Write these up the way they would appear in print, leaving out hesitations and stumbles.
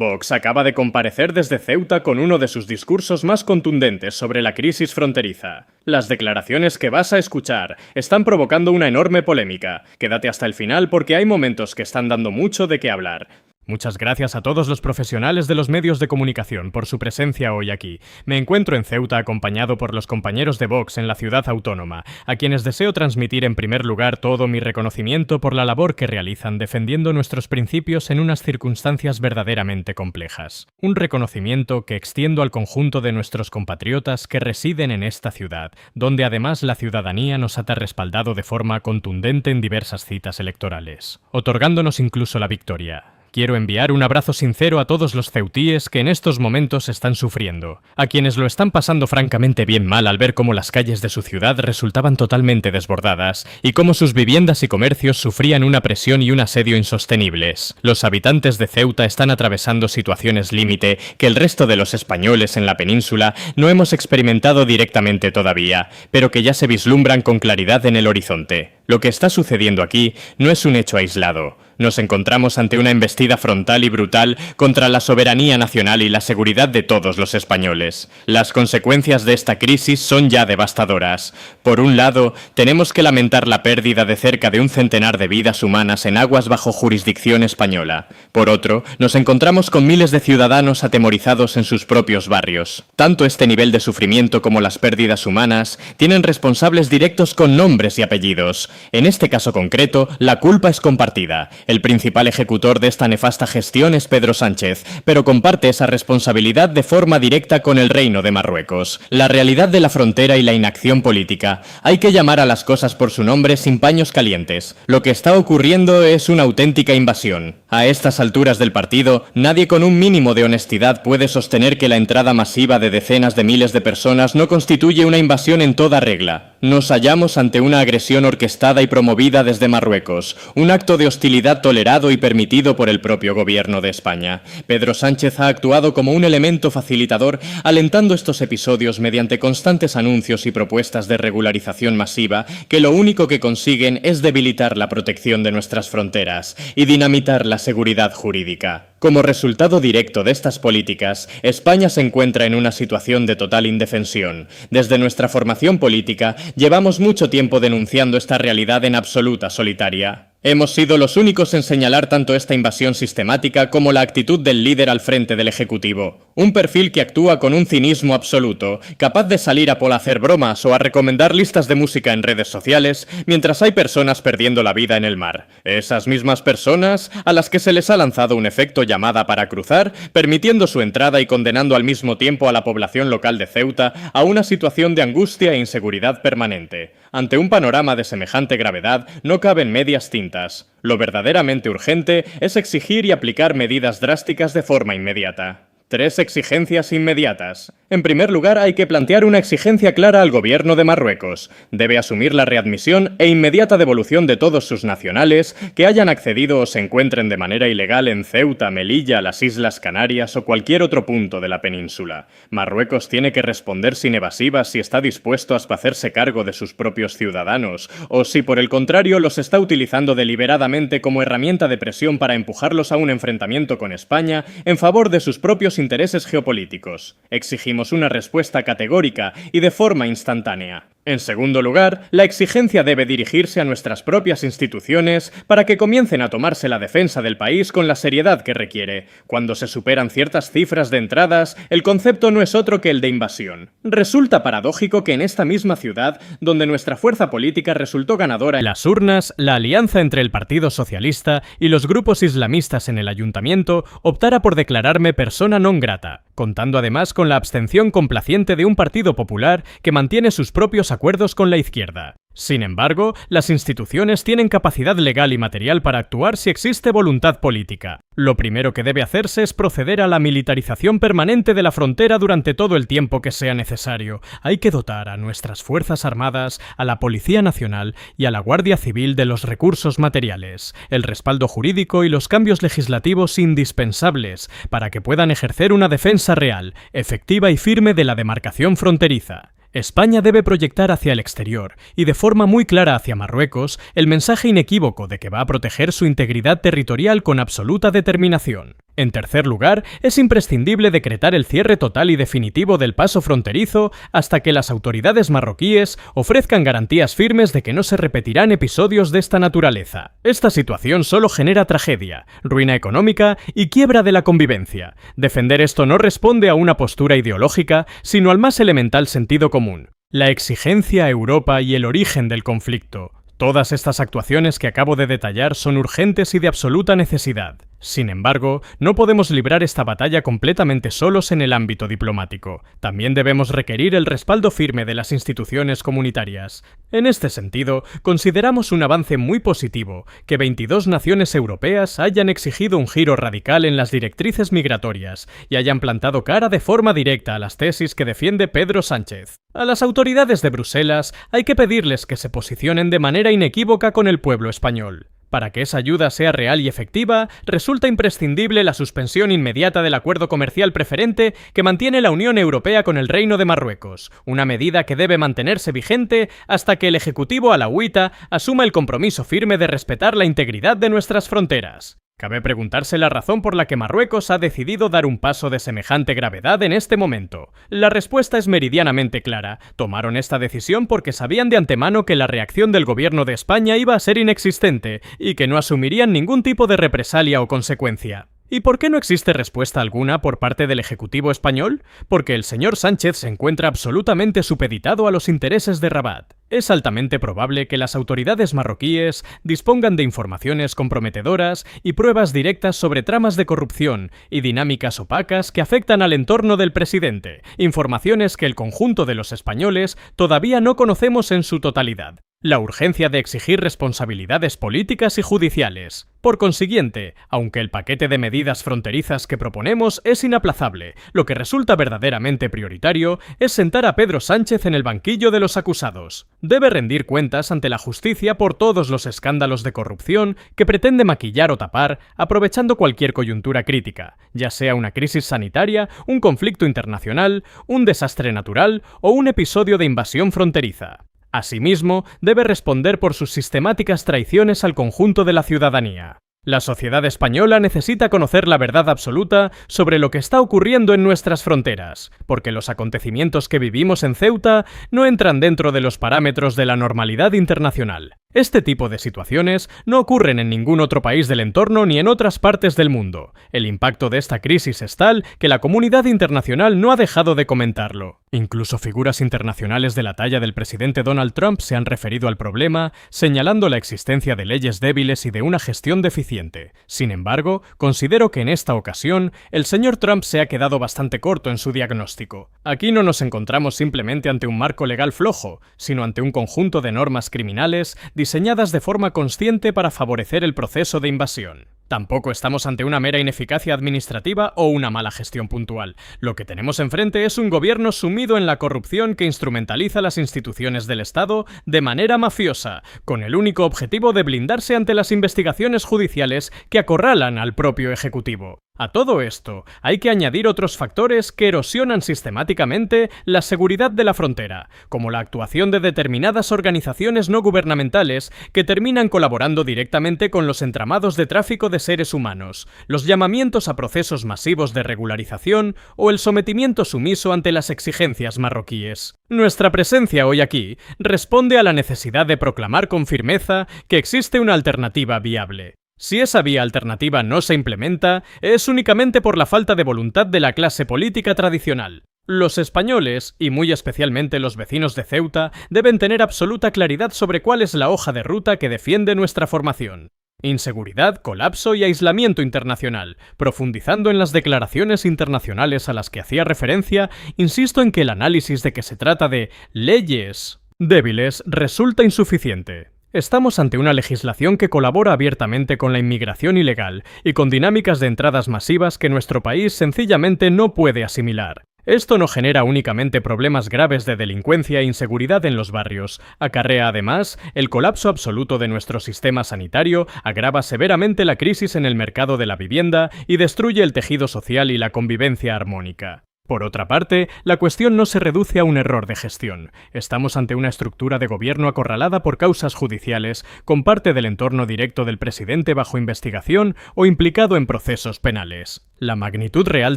Vox acaba de comparecer desde Ceuta con uno de sus discursos más contundentes sobre la crisis fronteriza. Las declaraciones que vas a escuchar están provocando una enorme polémica. Quédate hasta el final porque hay momentos que están dando mucho de qué hablar. Muchas gracias a todos los profesionales de los medios de comunicación por su presencia hoy aquí. Me encuentro en Ceuta acompañado por los compañeros de Vox en la ciudad autónoma, a quienes deseo transmitir en primer lugar todo mi reconocimiento por la labor que realizan defendiendo nuestros principios en unas circunstancias verdaderamente complejas. Un reconocimiento que extiendo al conjunto de nuestros compatriotas que residen en esta ciudad, donde además la ciudadanía nos ha respaldado de forma contundente en diversas citas electorales, otorgándonos incluso la victoria. Quiero enviar un abrazo sincero a todos los ceutíes que en estos momentos están sufriendo, a quienes lo están pasando francamente bien mal al ver cómo las calles de su ciudad resultaban totalmente desbordadas y cómo sus viviendas y comercios sufrían una presión y un asedio insostenibles. Los habitantes de Ceuta están atravesando situaciones límite que el resto de los españoles en la península no hemos experimentado directamente todavía, pero que ya se vislumbran con claridad en el horizonte. Lo que está sucediendo aquí no es un hecho aislado. Nos encontramos ante una embestida frontal y brutal contra la soberanía nacional y la seguridad de todos los españoles. Las consecuencias de esta crisis son ya devastadoras. Por un lado, tenemos que lamentar la pérdida de cerca de un centenar de vidas humanas en aguas bajo jurisdicción española. Por otro, nos encontramos con miles de ciudadanos atemorizados en sus propios barrios. Tanto este nivel de sufrimiento como las pérdidas humanas tienen responsables directos con nombres y apellidos. En este caso concreto, la culpa es compartida. El principal ejecutor de esta nefasta gestión es Pedro Sánchez, pero comparte esa responsabilidad de forma directa con el Reino de Marruecos. La realidad de la frontera y la inacción política. Hay que llamar a las cosas por su nombre sin paños calientes. Lo que está ocurriendo es una auténtica invasión. A estas alturas del partido, nadie con un mínimo de honestidad puede sostener que la entrada masiva de decenas de miles de personas no constituye una invasión en toda regla. Nos hallamos ante una agresión orquestada y promovida desde Marruecos, un acto de hostilidad tolerado y permitido por el propio gobierno de España. Pedro Sánchez ha actuado como un elemento facilitador, alentando estos episodios mediante constantes anuncios y propuestas de regularización masiva que lo único que consiguen es debilitar la protección de nuestras fronteras y dinamitar la seguridad jurídica. Como resultado directo de estas políticas, España se encuentra en una situación de total indefensión. Desde nuestra formación política, llevamos mucho tiempo denunciando esta realidad en absoluta solitaria. Hemos sido los únicos en señalar tanto esta invasión sistemática como la actitud del líder al frente del Ejecutivo. Un perfil que actúa con un cinismo absoluto, capaz de salir a hacer bromas o a recomendar listas de música en redes sociales, mientras hay personas perdiendo la vida en el mar. Esas mismas personas a las que se les ha lanzado un efecto llamada para cruzar, permitiendo su entrada y condenando al mismo tiempo a la población local de Ceuta a una situación de angustia e inseguridad permanente. Ante un panorama de semejante gravedad, no caben medias tintas. Lo verdaderamente urgente es exigir y aplicar medidas drásticas de forma inmediata. 3 exigencias inmediatas. En primer lugar, hay que plantear una exigencia clara al gobierno de Marruecos. Debe asumir la readmisión e inmediata devolución de todos sus nacionales que hayan accedido o se encuentren de manera ilegal en Ceuta, Melilla, las Islas Canarias o cualquier otro punto de la península. Marruecos tiene que responder sin evasivas si está dispuesto a hacerse cargo de sus propios ciudadanos, o si por el contrario los está utilizando deliberadamente como herramienta de presión para empujarlos a un enfrentamiento con España en favor de sus propios intereses geopolíticos. Exigimos una respuesta categórica y de forma instantánea. En segundo lugar, la exigencia debe dirigirse a nuestras propias instituciones para que comiencen a tomarse la defensa del país con la seriedad que requiere. Cuando se superan ciertas cifras de entradas, el concepto no es otro que el de invasión. Resulta paradójico que en esta misma ciudad, donde nuestra fuerza política resultó ganadora en las urnas, la alianza entre el Partido Socialista y los grupos islamistas en el ayuntamiento optara por declararme persona non grata, contando además con la abstención complaciente de un Partido Popular que mantiene sus propios acuerdos con la izquierda. Sin embargo, las instituciones tienen capacidad legal y material para actuar si existe voluntad política. Lo primero que debe hacerse es proceder a la militarización permanente de la frontera durante todo el tiempo que sea necesario. Hay que dotar a nuestras Fuerzas Armadas, a la Policía Nacional y a la Guardia Civil de los recursos materiales, el respaldo jurídico y los cambios legislativos indispensables para que puedan ejercer una defensa real, efectiva y firme de la demarcación fronteriza. España debe proyectar hacia el exterior, y de forma muy clara hacia Marruecos, el mensaje inequívoco de que va a proteger su integridad territorial con absoluta determinación. En tercer lugar, es imprescindible decretar el cierre total y definitivo del paso fronterizo hasta que las autoridades marroquíes ofrezcan garantías firmes de que no se repetirán episodios de esta naturaleza. Esta situación solo genera tragedia, ruina económica y quiebra de la convivencia. Defender esto no responde a una postura ideológica, sino al más elemental sentido común: la exigencia a Europa y el origen del conflicto. Todas estas actuaciones que acabo de detallar son urgentes y de absoluta necesidad. Sin embargo, no podemos librar esta batalla completamente solos en el ámbito diplomático. También debemos requerir el respaldo firme de las instituciones comunitarias. En este sentido, consideramos un avance muy positivo que 22 naciones europeas hayan exigido un giro radical en las directrices migratorias y hayan plantado cara de forma directa a las tesis que defiende Pedro Sánchez. A las autoridades de Bruselas hay que pedirles que se posicionen de manera inequívoca con el pueblo español. Para que esa ayuda sea real y efectiva, resulta imprescindible la suspensión inmediata del acuerdo comercial preferente que mantiene la Unión Europea con el Reino de Marruecos, una medida que debe mantenerse vigente hasta que el Ejecutivo alauita asuma el compromiso firme de respetar la integridad de nuestras fronteras. Cabe preguntarse la razón por la que Marruecos ha decidido dar un paso de semejante gravedad en este momento. La respuesta es meridianamente clara. Tomaron esta decisión porque sabían de antemano que la reacción del gobierno de España iba a ser inexistente y que no asumirían ningún tipo de represalia o consecuencia. ¿Y por qué no existe respuesta alguna por parte del Ejecutivo español? Porque el señor Sánchez se encuentra absolutamente supeditado a los intereses de Rabat. Es altamente probable que las autoridades marroquíes dispongan de informaciones comprometedoras y pruebas directas sobre tramas de corrupción y dinámicas opacas que afectan al entorno del presidente, informaciones que el conjunto de los españoles todavía no conocemos en su totalidad. La urgencia de exigir responsabilidades políticas y judiciales. Por consiguiente, aunque el paquete de medidas fronterizas que proponemos es inaplazable, lo que resulta verdaderamente prioritario es sentar a Pedro Sánchez en el banquillo de los acusados. Debe rendir cuentas ante la justicia por todos los escándalos de corrupción que pretende maquillar o tapar aprovechando cualquier coyuntura crítica, ya sea una crisis sanitaria, un conflicto internacional, un desastre natural o un episodio de invasión fronteriza. Asimismo, debe responder por sus sistemáticas traiciones al conjunto de la ciudadanía. La sociedad española necesita conocer la verdad absoluta sobre lo que está ocurriendo en nuestras fronteras, porque los acontecimientos que vivimos en Ceuta no entran dentro de los parámetros de la normalidad internacional. Este tipo de situaciones no ocurren en ningún otro país del entorno ni en otras partes del mundo. El impacto de esta crisis es tal que la comunidad internacional no ha dejado de comentarlo. Incluso figuras internacionales de la talla del presidente Donald Trump se han referido al problema, señalando la existencia de leyes débiles y de una gestión deficiente. Sin embargo, considero que en esta ocasión el señor Trump se ha quedado bastante corto en su diagnóstico. Aquí no nos encontramos simplemente ante un marco legal flojo, sino ante un conjunto de normas criminales diseñadas de forma consciente para favorecer el proceso de invasión. Tampoco estamos ante una mera ineficacia administrativa o una mala gestión puntual. Lo que tenemos enfrente es un gobierno sumido en la corrupción que instrumentaliza las instituciones del Estado de manera mafiosa, con el único objetivo de blindarse ante las investigaciones judiciales que acorralan al propio Ejecutivo. A todo esto, hay que añadir otros factores que erosionan sistemáticamente la seguridad de la frontera, como la actuación de determinadas organizaciones no gubernamentales que terminan colaborando directamente con los entramados de tráfico de seres humanos, los llamamientos a procesos masivos de regularización o el sometimiento sumiso ante las exigencias marroquíes. Nuestra presencia hoy aquí responde a la necesidad de proclamar con firmeza que existe una alternativa viable. Si esa vía alternativa no se implementa, es únicamente por la falta de voluntad de la clase política tradicional. Los españoles, y muy especialmente los vecinos de Ceuta, deben tener absoluta claridad sobre cuál es la hoja de ruta que defiende nuestra formación. Inseguridad, colapso y aislamiento internacional. Profundizando en las declaraciones internacionales a las que hacía referencia, insisto en que el análisis de que se trata de leyes débiles resulta insuficiente. Estamos ante una legislación que colabora abiertamente con la inmigración ilegal y con dinámicas de entradas masivas que nuestro país sencillamente no puede asimilar. Esto no genera únicamente problemas graves de delincuencia e inseguridad en los barrios, acarrea además el colapso absoluto de nuestro sistema sanitario, agrava severamente la crisis en el mercado de la vivienda y destruye el tejido social y la convivencia armónica. Por otra parte, la cuestión no se reduce a un error de gestión. Estamos ante una estructura de gobierno acorralada por causas judiciales, con parte del entorno directo del presidente bajo investigación o implicado en procesos penales. La magnitud real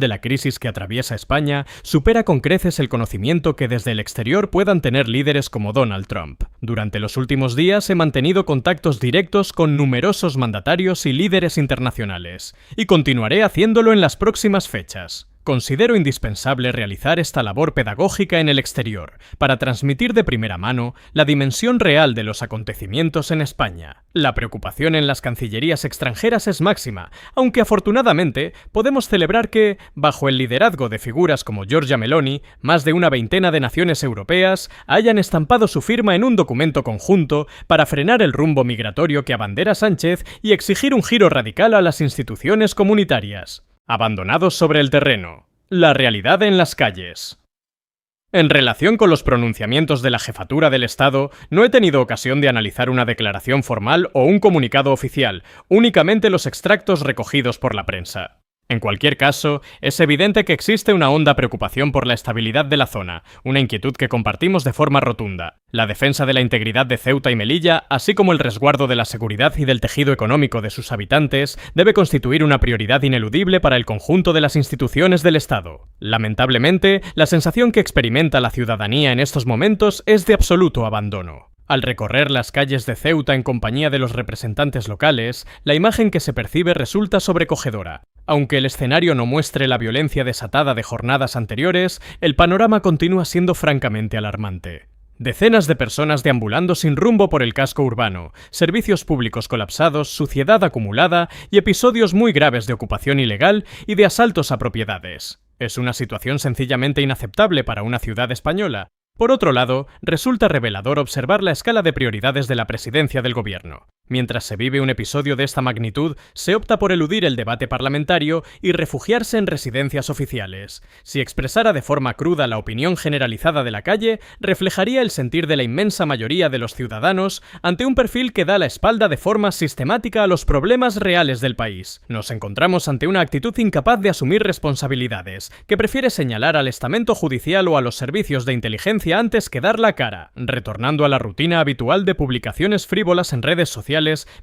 de la crisis que atraviesa España supera con creces el conocimiento que desde el exterior puedan tener líderes como Donald Trump. Durante los últimos días he mantenido contactos directos con numerosos mandatarios y líderes internacionales, y continuaré haciéndolo en las próximas fechas. Considero indispensable realizar esta labor pedagógica en el exterior, para transmitir de primera mano la dimensión real de los acontecimientos en España. La preocupación en las cancillerías extranjeras es máxima, aunque afortunadamente podemos celebrar que, bajo el liderazgo de figuras como Giorgia Meloni, más de una veintena de naciones europeas hayan estampado su firma en un documento conjunto para frenar el rumbo migratorio que abandera Sánchez y exigir un giro radical a las instituciones comunitarias. Abandonados sobre el terreno. La realidad en las calles. En relación con los pronunciamientos de la jefatura del Estado, no he tenido ocasión de analizar una declaración formal o un comunicado oficial, únicamente los extractos recogidos por la prensa. En cualquier caso, es evidente que existe una honda preocupación por la estabilidad de la zona, una inquietud que compartimos de forma rotunda. La defensa de la integridad de Ceuta y Melilla, así como el resguardo de la seguridad y del tejido económico de sus habitantes, debe constituir una prioridad ineludible para el conjunto de las instituciones del Estado. Lamentablemente, la sensación que experimenta la ciudadanía en estos momentos es de absoluto abandono. Al recorrer las calles de Ceuta en compañía de los representantes locales, la imagen que se percibe resulta sobrecogedora. Aunque el escenario no muestre la violencia desatada de jornadas anteriores, el panorama continúa siendo francamente alarmante. Decenas de personas deambulando sin rumbo por el casco urbano, servicios públicos colapsados, suciedad acumulada y episodios muy graves de ocupación ilegal y de asaltos a propiedades. Es una situación sencillamente inaceptable para una ciudad española. Por otro lado, resulta revelador observar la escala de prioridades de la presidencia del gobierno. Mientras se vive un episodio de esta magnitud, se opta por eludir el debate parlamentario y refugiarse en residencias oficiales. Si expresara de forma cruda la opinión generalizada de la calle, reflejaría el sentir de la inmensa mayoría de los ciudadanos ante un perfil que da la espalda de forma sistemática a los problemas reales del país. Nos encontramos ante una actitud incapaz de asumir responsabilidades, que prefiere señalar al estamento judicial o a los servicios de inteligencia antes que dar la cara, retornando a la rutina habitual de publicaciones frívolas en redes sociales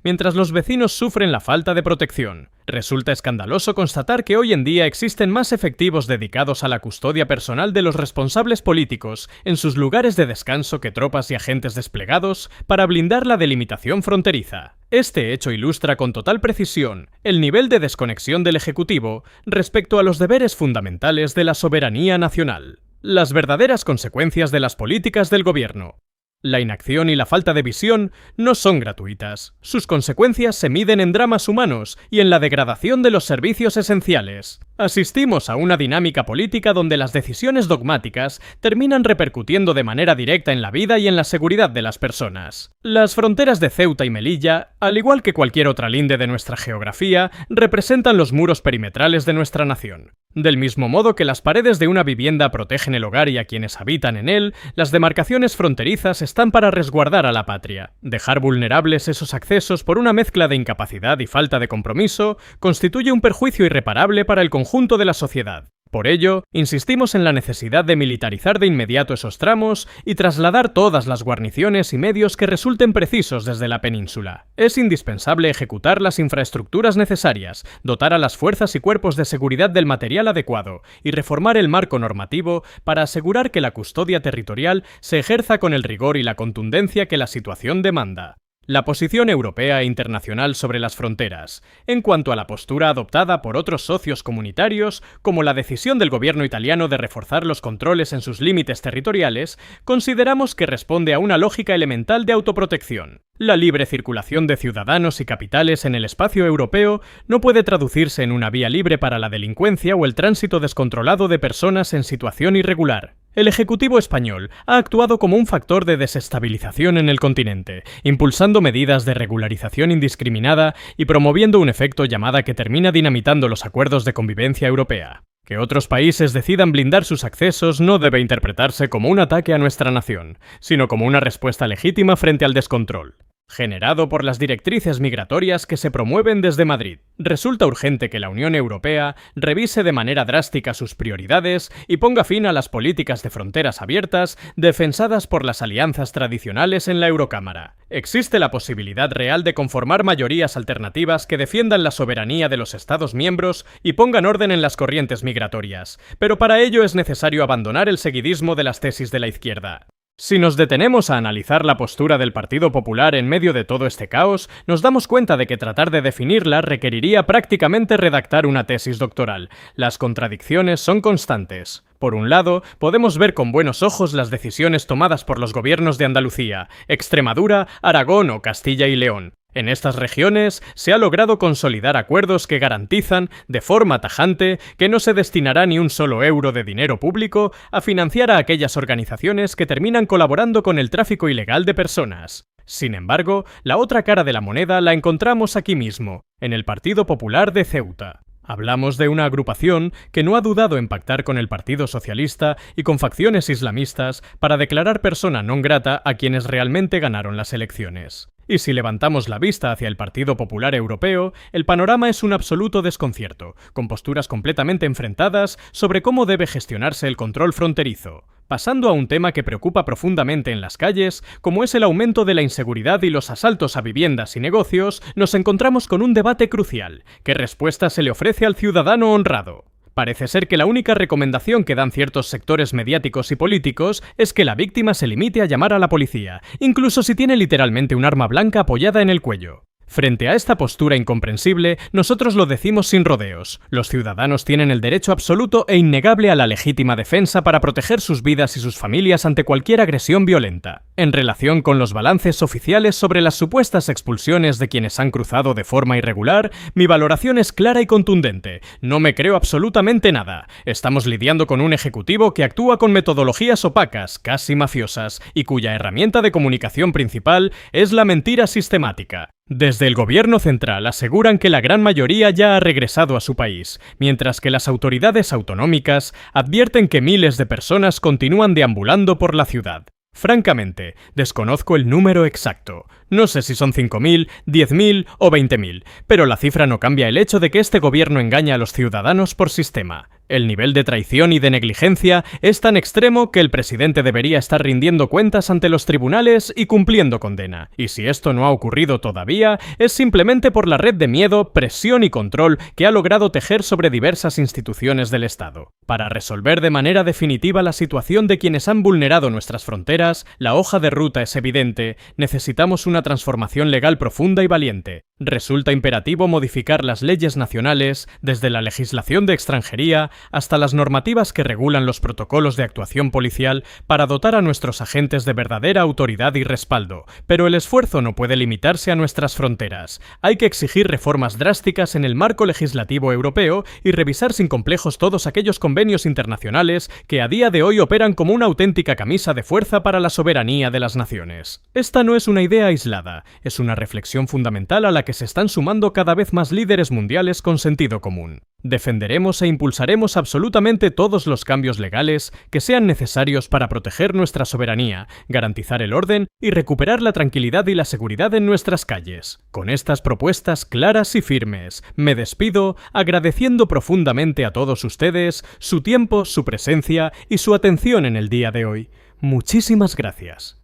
mientras los vecinos sufren la falta de protección. Resulta escandaloso constatar que hoy en día existen más efectivos dedicados a la custodia personal de los responsables políticos en sus lugares de descanso que tropas y agentes desplegados para blindar la delimitación fronteriza. Este hecho ilustra con total precisión el nivel de desconexión del Ejecutivo respecto a los deberes fundamentales de la soberanía nacional. Las verdaderas consecuencias de las políticas del gobierno. La inacción y la falta de visión no son gratuitas. Sus consecuencias se miden en dramas humanos y en la degradación de los servicios esenciales. Asistimos a una dinámica política donde las decisiones dogmáticas terminan repercutiendo de manera directa en la vida y en la seguridad de las personas. Las fronteras de Ceuta y Melilla, al igual que cualquier otra linde de nuestra geografía, representan los muros perimetrales de nuestra nación. Del mismo modo que las paredes de una vivienda protegen el hogar y a quienes habitan en él, las demarcaciones fronterizas están para resguardar a la patria. Dejar vulnerables esos accesos por una mezcla de incapacidad y falta de compromiso constituye un perjuicio irreparable para el conjunto de la sociedad. Por ello, insistimos en la necesidad de militarizar de inmediato esos tramos y trasladar todas las guarniciones y medios que resulten precisos desde la península. Es indispensable ejecutar las infraestructuras necesarias, dotar a las fuerzas y cuerpos de seguridad del material adecuado y reformar el marco normativo para asegurar que la custodia territorial se ejerza con el rigor y la contundencia que la situación demanda. La posición europea e internacional sobre las fronteras, en cuanto a la postura adoptada por otros socios comunitarios, como la decisión del gobierno italiano de reforzar los controles en sus límites territoriales, consideramos que responde a una lógica elemental de autoprotección. La libre circulación de ciudadanos y capitales en el espacio europeo no puede traducirse en una vía libre para la delincuencia o el tránsito descontrolado de personas en situación irregular. El Ejecutivo español ha actuado como un factor de desestabilización en el continente, impulsando medidas de regularización indiscriminada y promoviendo un efecto llamada que termina dinamitando los acuerdos de convivencia europea. Que otros países decidan blindar sus accesos no debe interpretarse como un ataque a nuestra nación, sino como una respuesta legítima frente al descontrol. generado por las directrices migratorias que se promueven desde Madrid. Resulta urgente que la Unión Europea revise de manera drástica sus prioridades y ponga fin a las políticas de fronteras abiertas defensadas por las alianzas tradicionales en la Eurocámara. Existe la posibilidad real de conformar mayorías alternativas que defiendan la soberanía de los Estados miembros y pongan orden en las corrientes migratorias, pero para ello es necesario abandonar el seguidismo de las tesis de la izquierda. Si nos detenemos a analizar la postura del Partido Popular en medio de todo este caos, nos damos cuenta de que tratar de definirla requeriría prácticamente redactar una tesis doctoral. Las contradicciones son constantes. Por un lado, podemos ver con buenos ojos las decisiones tomadas por los gobiernos de Andalucía, Extremadura, Aragón o Castilla y León. En estas regiones se ha logrado consolidar acuerdos que garantizan, de forma tajante, que no se destinará ni un solo euro de dinero público a financiar a aquellas organizaciones que terminan colaborando con el tráfico ilegal de personas. Sin embargo, la otra cara de la moneda la encontramos aquí mismo, en el Partido Popular de Ceuta. Hablamos de una agrupación que no ha dudado en pactar con el Partido Socialista y con facciones islamistas para declarar persona non grata a quienes realmente ganaron las elecciones. Y si levantamos la vista hacia el Partido Popular Europeo, el panorama es un absoluto desconcierto, con posturas completamente enfrentadas sobre cómo debe gestionarse el control fronterizo. Pasando a un tema que preocupa profundamente en las calles, como es el aumento de la inseguridad y los asaltos a viviendas y negocios, nos encontramos con un debate crucial. ¿Qué respuesta se le ofrece al ciudadano honrado? Parece ser que la única recomendación que dan ciertos sectores mediáticos y políticos es que la víctima se limite a llamar a la policía, incluso si tiene literalmente un arma blanca apoyada en el cuello. Frente a esta postura incomprensible, nosotros lo decimos sin rodeos. Los ciudadanos tienen el derecho absoluto e innegable a la legítima defensa para proteger sus vidas y sus familias ante cualquier agresión violenta. En relación con los balances oficiales sobre las supuestas expulsiones de quienes han cruzado de forma irregular, mi valoración es clara y contundente. No me creo absolutamente nada. Estamos lidiando con un ejecutivo que actúa con metodologías opacas, casi mafiosas, y cuya herramienta de comunicación principal es la mentira sistemática. Desde el gobierno central aseguran que la gran mayoría ya ha regresado a su país, mientras que las autoridades autonómicas advierten que miles de personas continúan deambulando por la ciudad. Francamente, desconozco el número exacto. No sé si son 5.000, 10.000 o 20.000, pero la cifra no cambia el hecho de que este gobierno engaña a los ciudadanos por sistema. El nivel de traición y de negligencia es tan extremo que el presidente debería estar rindiendo cuentas ante los tribunales y cumpliendo condena. Y si esto no ha ocurrido todavía, es simplemente por la red de miedo, presión y control que ha logrado tejer sobre diversas instituciones del Estado. Para resolver de manera definitiva la situación de quienes han vulnerado nuestras fronteras, la hoja de ruta es evidente. Necesitamos una transformación legal profunda y valiente. Resulta imperativo modificar las leyes nacionales, desde la legislación de extranjería hasta las normativas que regulan los protocolos de actuación policial para dotar a nuestros agentes de verdadera autoridad y respaldo. Pero el esfuerzo no puede limitarse a nuestras fronteras. Hay que exigir reformas drásticas en el marco legislativo europeo y revisar sin complejos todos aquellos convenios internacionales que a día de hoy operan como una auténtica camisa de fuerza para la soberanía de las naciones. Esta no es una idea aislada, es una reflexión fundamental a la que se están sumando cada vez más líderes mundiales con sentido común. Defenderemos e impulsaremos absolutamente todos los cambios legales que sean necesarios para proteger nuestra soberanía, garantizar el orden y recuperar la tranquilidad y la seguridad en nuestras calles. Con estas propuestas claras y firmes, me despido agradeciendo profundamente a todos ustedes su tiempo, su presencia y su atención en el día de hoy. Muchísimas gracias.